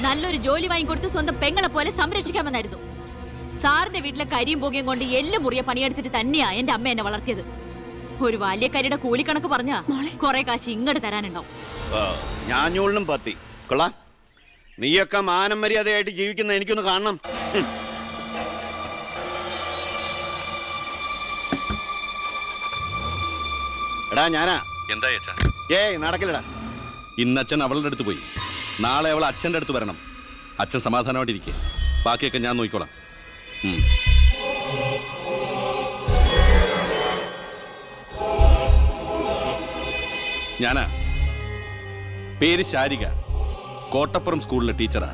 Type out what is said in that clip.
നല്ലൊരു ജോലി വാങ്ങിക്കൊടുത്ത് സ്വന്തം പെങ്ങളെ പോലെ സംരക്ഷിക്കാമെന്നായിരുന്നു. സാറിന്റെ വീട്ടിലെ കരിയും പുകയും കൊണ്ട് എല്ലും മുറിയെ പണിയെടുത്തിട്ട് തന്നെയാ എന്റെ അമ്മ എന്നെ വളർത്തിയത്. ഒരു ബാല്യക്കാരിയുടെ കൂലിക്കണക്ക് പറഞ്ഞാ കുറെ കാശ് ഇങ്ങോട്ട് തരാനുണ്ടാവും. ഞാഞ്ഞൂളിനും പത്തി കൊള്ളാം. നീയൊക്കെ മാനം മര്യാദയായിട്ട് ജീവിക്കുന്ന എനിക്കൊന്ന് കാണണം. എടാ ഞാനാ. എന്താ അച്ഛാ? ഏയ് നടക്കില്ലടാ. ഇന്ന് അച്ഛൻ അവളുടെ അടുത്ത് പോയി. നാളെ അവൾ അച്ഛൻ്റെ അടുത്ത് വരണം. അച്ഛൻ സമാധാനമായിട്ടിരിക്കുക. ബാക്കിയൊക്കെ ഞാൻ നോക്കിക്കോളാം. ഞാനാ. പേര് ശാരിക. കോട്ടപ്പുറം സ്കൂളിലെ ടീച്ചറാ.